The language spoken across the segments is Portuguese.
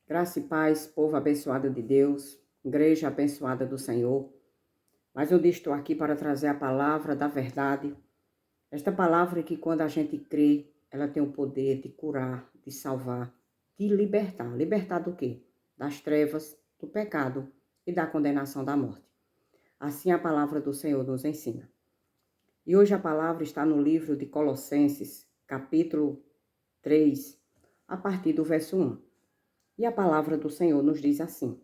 Graça e paz, povo abençoado de Deus, igreja abençoada do Senhor. Mais um dia estou aqui para trazer a palavra da verdade. Esta palavra que quando a gente crê, ela tem o poder de curar, de salvar, de libertar. Libertar do quê? Das trevas, do pecado e da condenação da morte. Assim a palavra do Senhor nos ensina. E hoje a palavra está no livro de Colossenses, capítulo 3, a partir do verso 1. E a palavra do Senhor nos diz assim: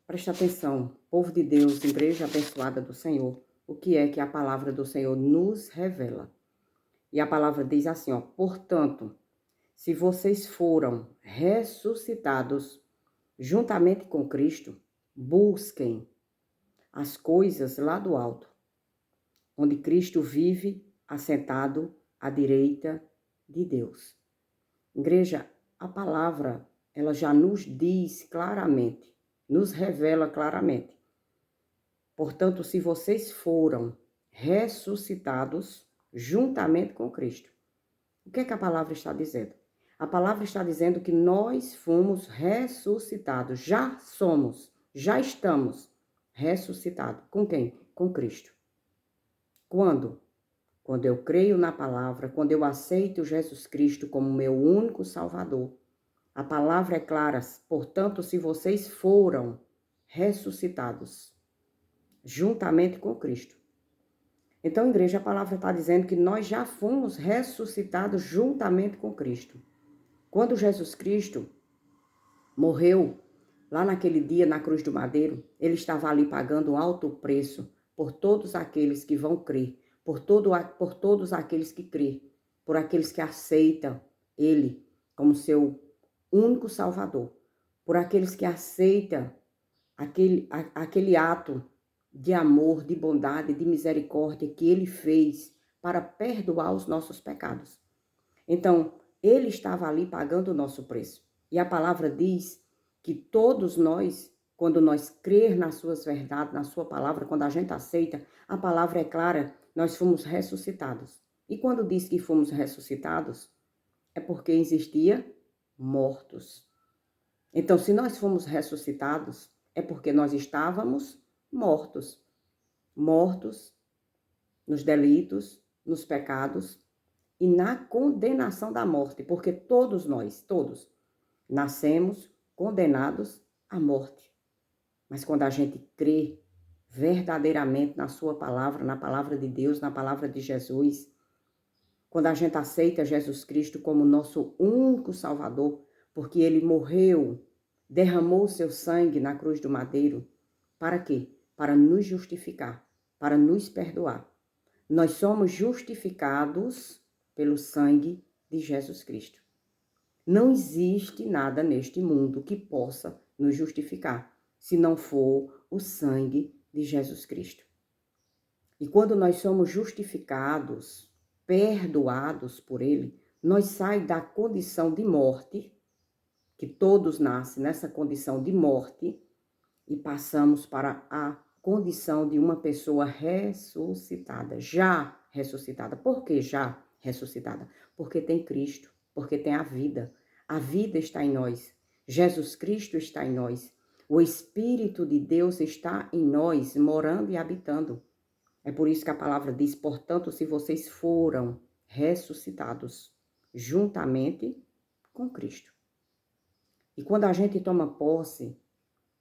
preste atenção, povo de Deus, igreja abençoada do Senhor, o que é que a palavra do Senhor nos revela. E a palavra diz assim, portanto, se vocês foram ressuscitados juntamente com Cristo, busquem as coisas lá do alto, onde Cristo vive assentado à direita de Deus. Igreja, a palavra, ela já nos diz claramente, nos revela claramente. Portanto, se vocês foram ressuscitados juntamente com Cristo, o que é que a palavra está dizendo? A palavra está dizendo que nós fomos ressuscitados, já estamos ressuscitados. Com quem? Com Cristo. Quando? Quando eu creio na palavra, quando eu aceito Jesus Cristo como meu único Salvador. A palavra é clara, portanto, se vocês foram ressuscitados juntamente com Cristo. Então, igreja, a palavra está dizendo que nós já fomos ressuscitados juntamente com Cristo. Quando Jesus Cristo morreu, lá naquele dia na cruz do madeiro, ele estava ali pagando um alto preço por todos aqueles que vão crer, por todos aqueles que crê, por aqueles que aceitam ele como seu único Salvador, por aqueles que aceitam aquele ato de amor, de bondade, de misericórdia que ele fez para perdoar os nossos pecados. Então, ele estava ali pagando o nosso preço. E a palavra diz que todos nós, quando nós crer nas suas verdades, na sua palavra, quando a gente aceita, a palavra é clara, nós fomos ressuscitados. E quando diz que fomos ressuscitados, é porque existia mortos. Então, se nós fomos ressuscitados, é porque nós estávamos mortos. Mortos nos delitos, nos pecados e na condenação da morte, porque todos nós, nascemos condenados à morte. Mas quando a gente crê verdadeiramente na sua palavra, na palavra de Deus, na palavra de Jesus, quando a gente aceita Jesus Cristo como nosso único Salvador, porque ele morreu, derramou seu sangue na cruz do madeiro, para quê? Para nos justificar, para nos perdoar. Nós somos justificados pelo sangue de Jesus Cristo. Não existe nada neste mundo que possa nos justificar, se não for o sangue de Jesus Cristo. E quando nós somos justificados, perdoados por ele, nós saímos da condição de morte, que todos nascem nessa condição de morte, e passamos para a condição de uma pessoa ressuscitada, já ressuscitada. Por que já ressuscitada? Porque tem Cristo, porque tem a vida. A vida está em nós. Jesus Cristo está em nós. O Espírito de Deus está em nós, morando e habitando. É por isso que a palavra diz, portanto, se vocês foram ressuscitados juntamente com Cristo. E quando a gente toma posse,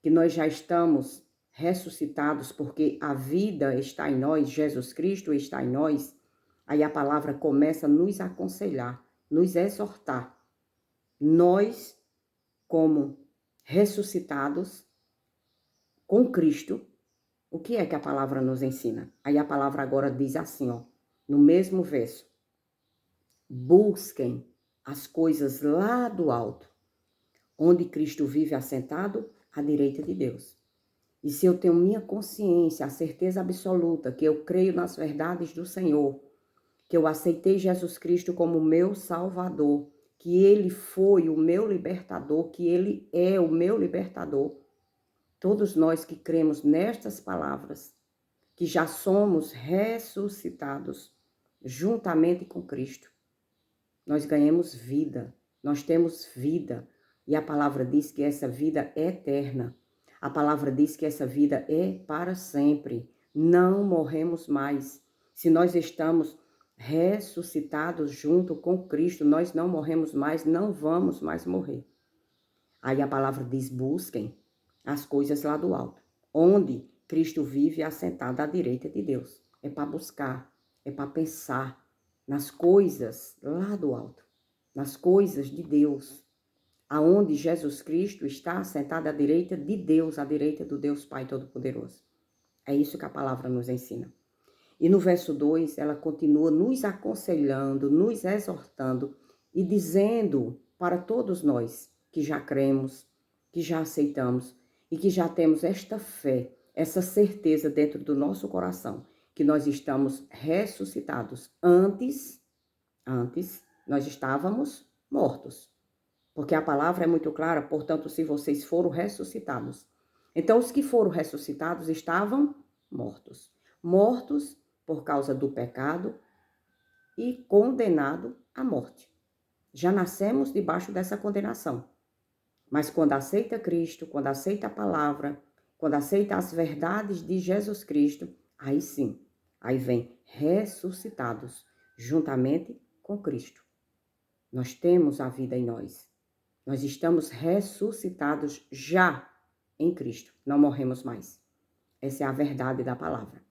que nós já estamos ressuscitados porque a vida está em nós, Jesus Cristo está em nós, aí a palavra começa a nos aconselhar, nos exortar. Nós, como ressuscitados com Cristo, o que é que a palavra nos ensina? Aí a palavra agora diz assim, no mesmo verso: busquem as coisas lá do alto, onde Cristo vive assentado à direita de Deus. E se eu tenho minha consciência, a certeza absoluta que eu creio nas verdades do Senhor, que eu aceitei Jesus Cristo como meu Salvador, que Ele foi o meu libertador, que Ele é o meu libertador, todos nós que cremos nestas palavras, que já somos ressuscitados juntamente com Cristo, nós ganhamos vida, nós temos vida, E a palavra diz que essa vida é eterna. A palavra diz que essa vida é para sempre. Não morremos mais. Se nós estamos ressuscitados junto com Cristo, nós não morremos mais, não vamos mais morrer. Aí a palavra diz: busquem as coisas lá do alto, onde Cristo vive assentado à direita de Deus. É para buscar, é para pensar nas coisas lá do alto, nas coisas de Deus, aonde Jesus Cristo está assentado à direita de Deus, à direita do Deus Pai Todo-Poderoso. É isso que a palavra nos ensina. E no verso 2, ela continua nos aconselhando, nos exortando e dizendo para todos nós que já cremos, que já aceitamos e que já temos esta fé, essa certeza dentro do nosso coração, que nós estamos ressuscitados. Antes nós estávamos mortos. Porque a palavra é muito clara, portanto, se vocês foram ressuscitados. Então, os que foram ressuscitados estavam mortos. Mortos por causa do pecado e condenado à morte. Já nascemos debaixo dessa condenação. Mas quando aceita Cristo, quando aceita a palavra, quando aceita as verdades de Jesus Cristo, aí sim, aí vem ressuscitados juntamente com Cristo. Nós temos a vida em nós. Nós estamos ressuscitados já em Cristo. Não morremos mais. Essa é a verdade da palavra.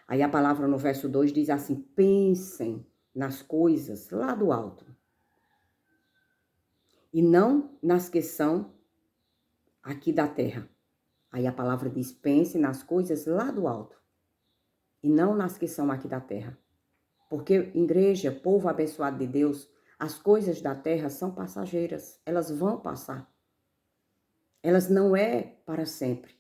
Aí a palavra no verso 2 diz assim: pensem nas coisas lá do alto. E não nas que são aqui da terra. Aí a palavra diz: pense nas coisas lá do alto. E não nas que são aqui da terra. Porque, igreja, povo abençoado de Deus, as coisas da terra são passageiras. Elas vão passar. Elas não é para sempre.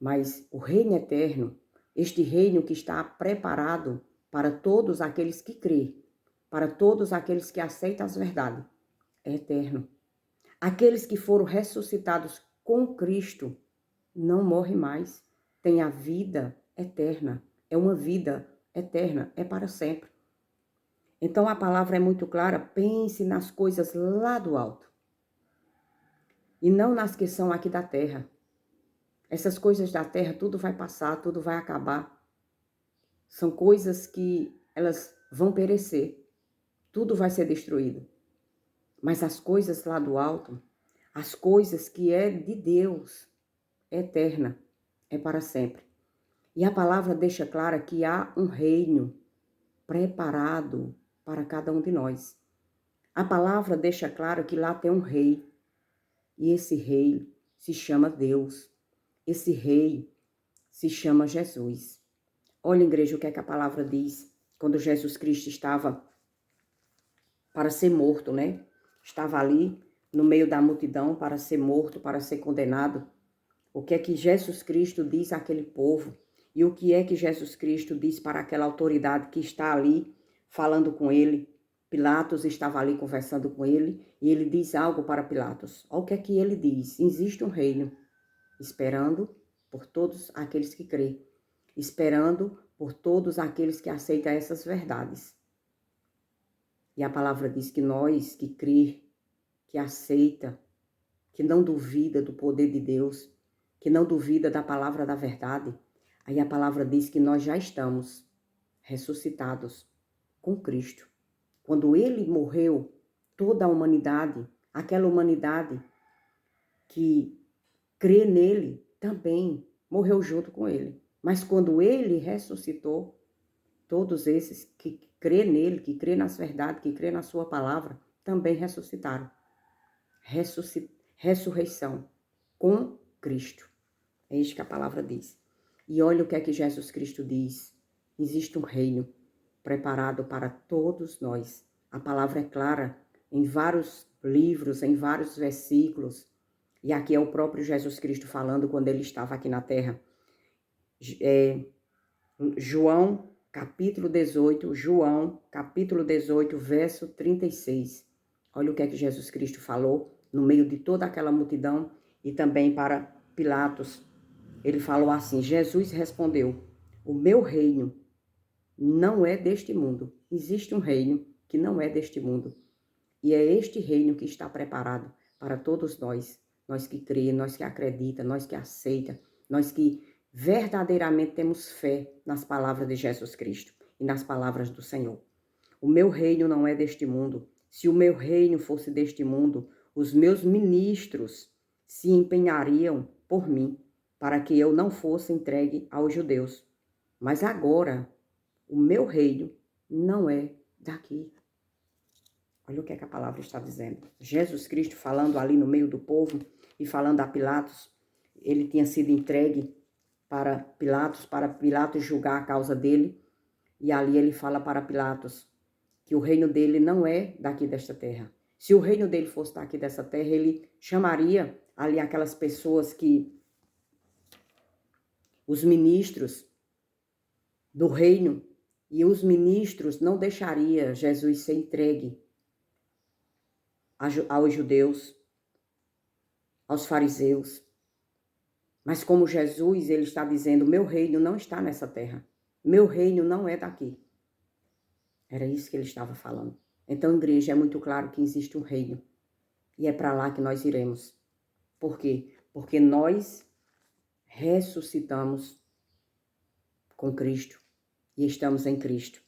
Mas o reino eterno, este reino que está preparado para todos aqueles que crêem, para todos aqueles que aceitam as verdades, é eterno. Aqueles que foram ressuscitados com Cristo não morrem mais, têm a vida eterna. É uma vida eterna, é para sempre. Então a palavra é muito clara: pense nas coisas lá do alto e não nas que são aqui da terra. Essas coisas da terra, tudo vai passar, tudo vai acabar. São coisas que elas vão perecer. Tudo vai ser destruído. Mas as coisas lá do alto, as coisas que é de Deus, é eterna, é para sempre. E a palavra deixa clara que há um reino preparado para cada um de nós. A palavra deixa claro que lá tem um rei. E esse rei se chama Deus. Esse rei se chama Jesus. Olha, igreja, o que é que a palavra diz quando Jesus Cristo estava para ser morto, né? Estava ali no meio da multidão para ser morto, para ser condenado. O que é que Jesus Cristo diz àquele povo? E o que é que Jesus Cristo diz para aquela autoridade que está ali falando com ele? Pilatos estava ali conversando com ele e ele diz algo para Pilatos. Olha o que é que ele diz: existe um reino esperando por todos aqueles que crêem, esperando por todos aqueles que aceitam essas verdades. E a palavra diz que nós que crê, que aceita, que não duvida do poder de Deus, que não duvida da palavra da verdade, aí a palavra diz que nós já estamos ressuscitados com Cristo. Quando ele morreu, toda a humanidade, aquela humanidade que crê nele, também morreu junto com ele. Mas quando ele ressuscitou, todos esses que crê nele, que crê nas verdades, que crê na sua palavra, também ressuscitaram. Ressurreição com Cristo. É isso que a palavra diz. E olha o que é que Jesus Cristo diz. Existe um reino preparado para todos nós. A palavra é clara em vários livros, em vários versículos. E aqui é o próprio Jesus Cristo falando quando ele estava aqui na terra. João, capítulo 18, verso 36. Olha o que é que Jesus Cristo falou no meio de toda aquela multidão e também para Pilatos. Ele falou assim: Jesus respondeu: o meu reino não é deste mundo. Existe um reino que não é deste mundo. E é este reino que está preparado para todos nós que crê, nós que acredita, nós que aceita, nós que verdadeiramente temos fé nas palavras de Jesus Cristo e nas palavras do Senhor. O meu reino não é deste mundo. Se o meu reino fosse deste mundo, os meus ministros se empenhariam por mim, para que eu não fosse entregue aos judeus. Mas agora, o meu reino não é daqui. Olha o que é que a palavra está dizendo. Jesus Cristo falando ali no meio do povo e falando a Pilatos, ele tinha sido entregue para Pilatos julgar a causa dele, e ali ele fala para Pilatos que o reino dele não é daqui desta terra. Se o reino dele fosse daqui dessa terra, ele chamaria ali aquelas pessoas os ministros do reino, e os ministros não deixariam Jesus ser entregue aos judeus, aos fariseus. Mas como Jesus, ele está dizendo, meu reino não está nessa terra. Meu reino não é daqui. Era isso que ele estava falando. Então, igreja, é muito claro que existe um reino. E é para lá que nós iremos. Por quê? Porque nós ressuscitamos com Cristo e estamos em Cristo.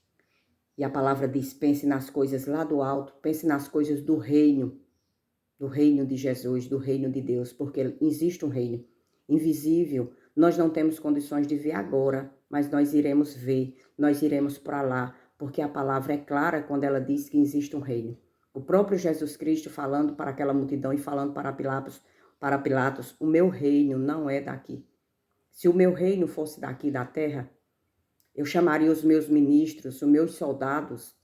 E a palavra diz, pense nas coisas lá do alto, pense nas coisas do reino de Jesus, do reino de Deus, porque existe um reino invisível. Nós não temos condições de ver agora, mas nós iremos ver, nós iremos para lá, porque a palavra é clara quando ela diz que existe um reino. O próprio Jesus Cristo falando para aquela multidão e falando para Pilatos, o meu reino não é daqui. Se o meu reino fosse daqui da terra, eu chamaria os meus ministros, os meus soldados,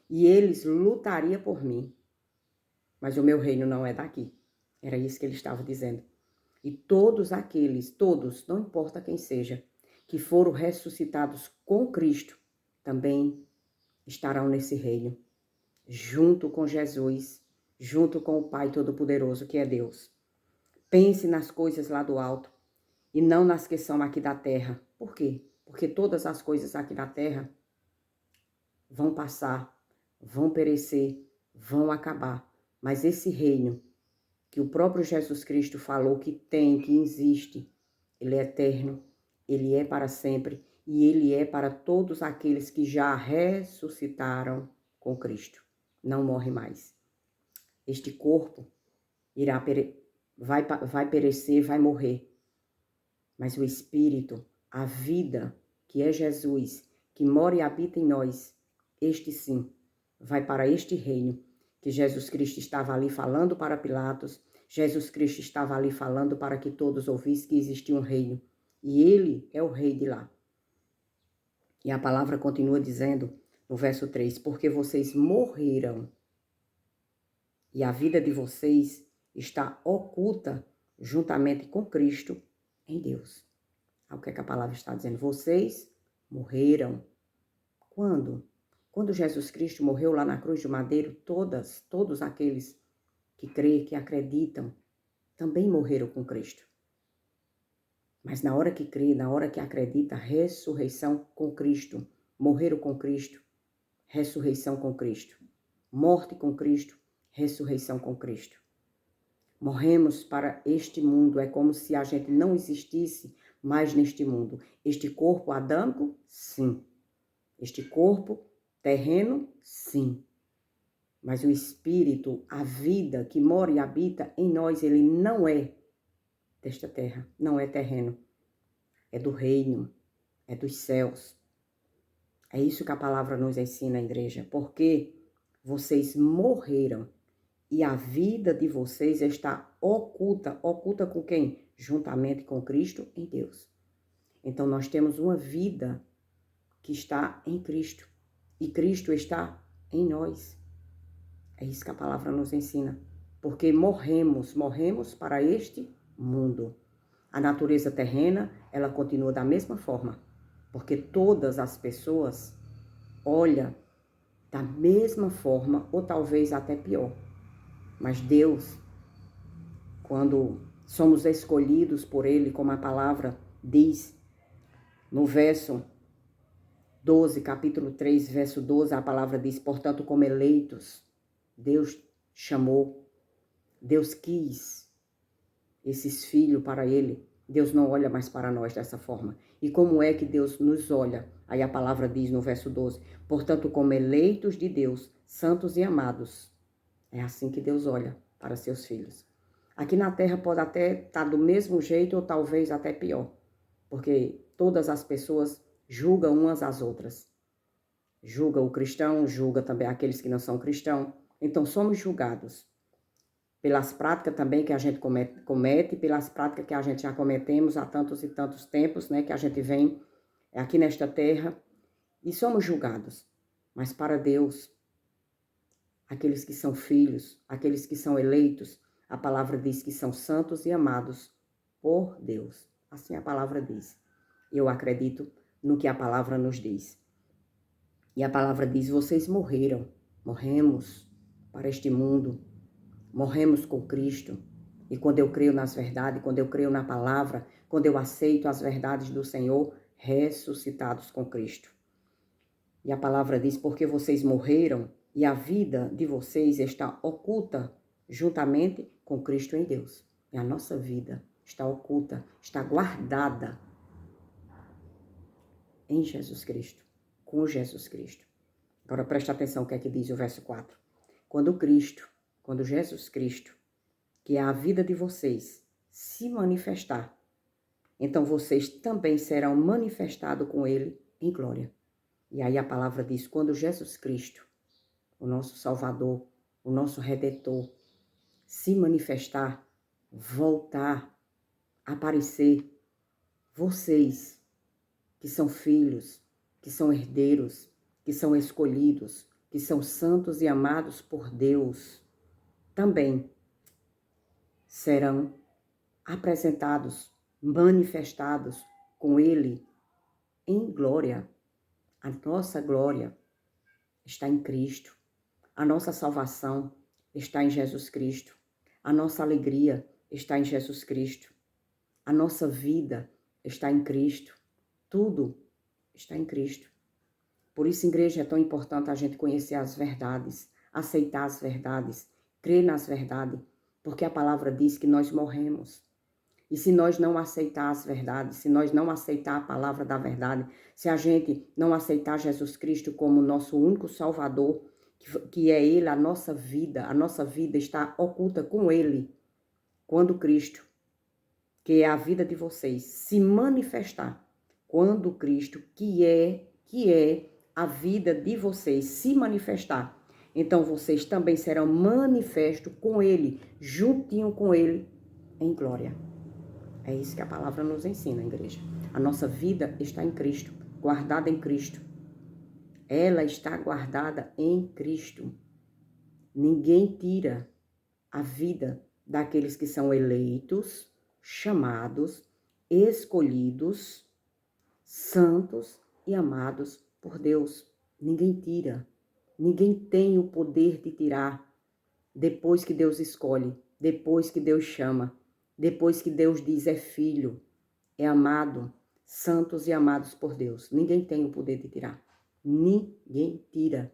e eles lutariam por mim. Mas o meu reino não é daqui. Era isso que ele estava dizendo. E todos aqueles, todos, não importa quem seja, que foram ressuscitados com Cristo, também estarão nesse reino, junto com Jesus, junto com o Pai Todo-Poderoso, que é Deus. Pense nas coisas lá do alto e não nas que são aqui da terra. Por quê? Porque todas as coisas aqui da terra vão passar, vão perecer, vão acabar. Mas esse reino que o próprio Jesus Cristo falou que tem, que existe, ele é eterno, ele é para sempre e ele é para todos aqueles que já ressuscitaram com Cristo. Não morre mais. Este corpo vai perecer, vai morrer. Mas o Espírito, a vida, que é Jesus, que mora e habita em nós, este sim, vai para este reino, que Jesus Cristo estava ali falando para Pilatos, Jesus Cristo estava ali falando para que todos ouvissem que existia um reino. E ele é o rei de lá. E a palavra continua dizendo, no verso 3, porque vocês morreram e a vida de vocês está oculta juntamente com Cristo em Deus. Olha o que é que a palavra está dizendo. Vocês morreram. Quando? Quando Jesus Cristo morreu lá na cruz do madeiro, todos aqueles que creem, que acreditam, também morreram com Cristo. Mas na hora que crê, na hora que acredita, ressurreição com Cristo. Morreram com Cristo, ressurreição com Cristo. Morte com Cristo, ressurreição com Cristo. Morremos para este mundo, é como se a gente não existisse mais neste mundo. Este corpo adâmico, sim. Este corpo terreno, sim. Mas o Espírito, a vida que mora e habita em nós, ele não é desta terra, não é terreno. É do reino, é dos céus. É isso que a palavra nos ensina, igreja. Porque vocês morreram e a vida de vocês está oculta. Oculta com quem? Juntamente com Cristo em Deus. Então nós temos uma vida que está em Cristo. E Cristo está em nós. É isso que a palavra nos ensina. Porque morremos para este mundo. A natureza terrena, ela continua da mesma forma. Porque todas as pessoas olham da mesma forma, ou talvez até pior. Mas Deus, quando somos escolhidos por Ele, como a palavra diz, no verso 12, capítulo 3, verso 12, a palavra diz, portanto, como eleitos, Deus chamou Deus quis esses filhos para ele. Deus não olha mais para nós dessa forma. E como é que Deus nos olha? Aí a palavra diz no verso 12: portanto, como eleitos de Deus, santos e amados. É assim que Deus olha para seus filhos. Aqui na terra pode até estar do mesmo jeito ou talvez até pior. Porque todas as pessoas julgam umas às outras. Julga o cristão, julga também aqueles que não são cristãos. Então somos julgados pelas práticas também que a gente comete, pelas práticas que a gente já cometemos há tantos e tantos tempos, né, que a gente vem aqui nesta terra, e somos julgados. Mas para Deus, aqueles que são filhos, aqueles que são eleitos, a palavra diz que são santos e amados por Deus. Assim a palavra diz. Eu acredito no que a palavra nos diz. E a palavra diz: vocês morremos para este mundo, morremos com Cristo. E quando eu creio nas verdades, quando eu creio na palavra, quando eu aceito as verdades do Senhor, ressuscitados com Cristo. E a palavra diz: porque vocês morreram e a vida de vocês está oculta juntamente com Cristo em Deus. E a nossa vida está oculta, está guardada em Jesus Cristo, com Jesus Cristo. Agora presta atenção o que é que diz o verso 4. Quando Jesus Cristo, que é a vida de vocês, se manifestar, então vocês também serão manifestados com ele em glória. E aí a palavra diz: quando Jesus Cristo, o nosso Salvador, o nosso Redentor, se manifestar, voltar, aparecer, vocês que são filhos, que são herdeiros, que são escolhidos, que são santos e amados por Deus, também serão apresentados, manifestados com ele em glória. A nossa glória está em Cristo. A nossa salvação está em Jesus Cristo. A nossa alegria está em Jesus Cristo. A nossa vida está em Cristo. Tudo está em Cristo. Por isso, igreja, é tão importante a gente conhecer as verdades, aceitar as verdades, crer nas verdades, porque a palavra diz que nós morremos. E se nós não aceitar as verdades, se nós não aceitar a palavra da verdade, se a gente não aceitar Jesus Cristo como nosso único Salvador, que é Ele, a nossa vida está oculta com Ele. Quando Cristo, que é a vida de vocês, se manifestar, quando Cristo, que é a vida de vocês, se manifestar, então vocês também serão manifestos com Ele, juntinho com Ele, em glória. É isso que a palavra nos ensina, igreja. A nossa vida está em Cristo, guardada em Cristo. Ela está guardada em Cristo. Ninguém tira a vida daqueles que são eleitos, chamados, escolhidos, santos e amados por Deus. Ninguém tira. Ninguém tem o poder de tirar depois que Deus escolhe, depois que Deus chama, depois que Deus diz é filho, é amado, santos e amados por Deus. Ninguém tem o poder de tirar. Ninguém tira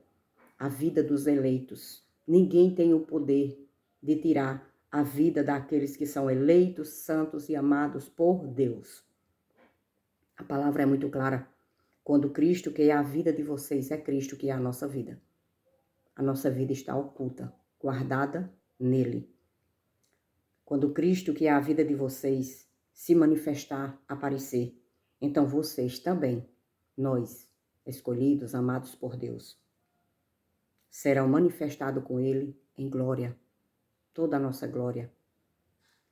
a vida dos eleitos. Ninguém tem o poder de tirar a vida daqueles que são eleitos, santos e amados por Deus. A palavra é muito clara. Quando Cristo, que é a vida de vocês, é Cristo que é a nossa vida. A nossa vida está oculta, guardada nele. Quando Cristo, que é a vida de vocês, se manifestar, aparecer, então vocês também, nós, escolhidos, amados por Deus, serão manifestados com Ele em glória. Toda a nossa glória.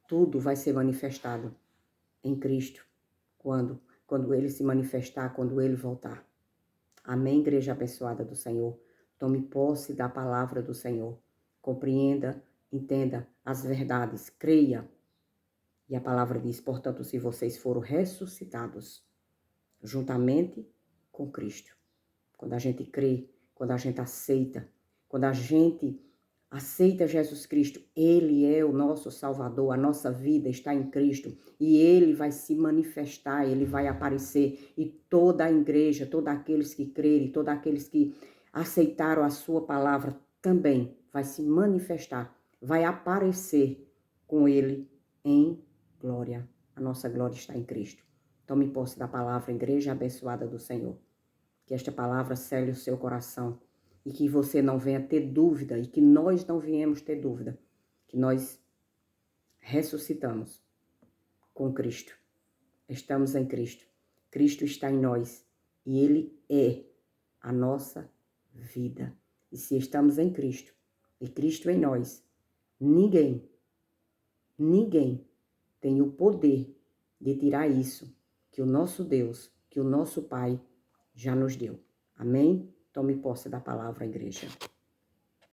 Tudo vai ser manifestado em Cristo quando Ele se manifestar, quando Ele voltar. Amém, igreja abençoada do Senhor. Tome posse da palavra do Senhor. Compreenda, entenda as verdades, creia. E a palavra diz, portanto, se vocês foram ressuscitados juntamente com Cristo. Quando a gente crê, quando a gente aceita, quando a gente aceita Jesus Cristo, Ele é o nosso Salvador, a nossa vida está em Cristo e Ele vai se manifestar, Ele vai aparecer e toda a igreja, todos aqueles que crerem, todos aqueles que aceitaram a sua palavra também vai se manifestar, vai aparecer com Ele em glória. A nossa glória está em Cristo. Tome posse da palavra, igreja abençoada do Senhor. Que esta palavra cele o seu coração e que você não venha ter dúvida e que nós não viemos ter dúvida, que nós ressuscitamos com Cristo. Estamos em Cristo. Cristo está em nós e Ele é a nossa vida. E se estamos em Cristo e Cristo em nós, ninguém tem o poder de tirar isso que o nosso Deus, que o nosso Pai já nos deu. Amém? Tome posse da palavra, igreja.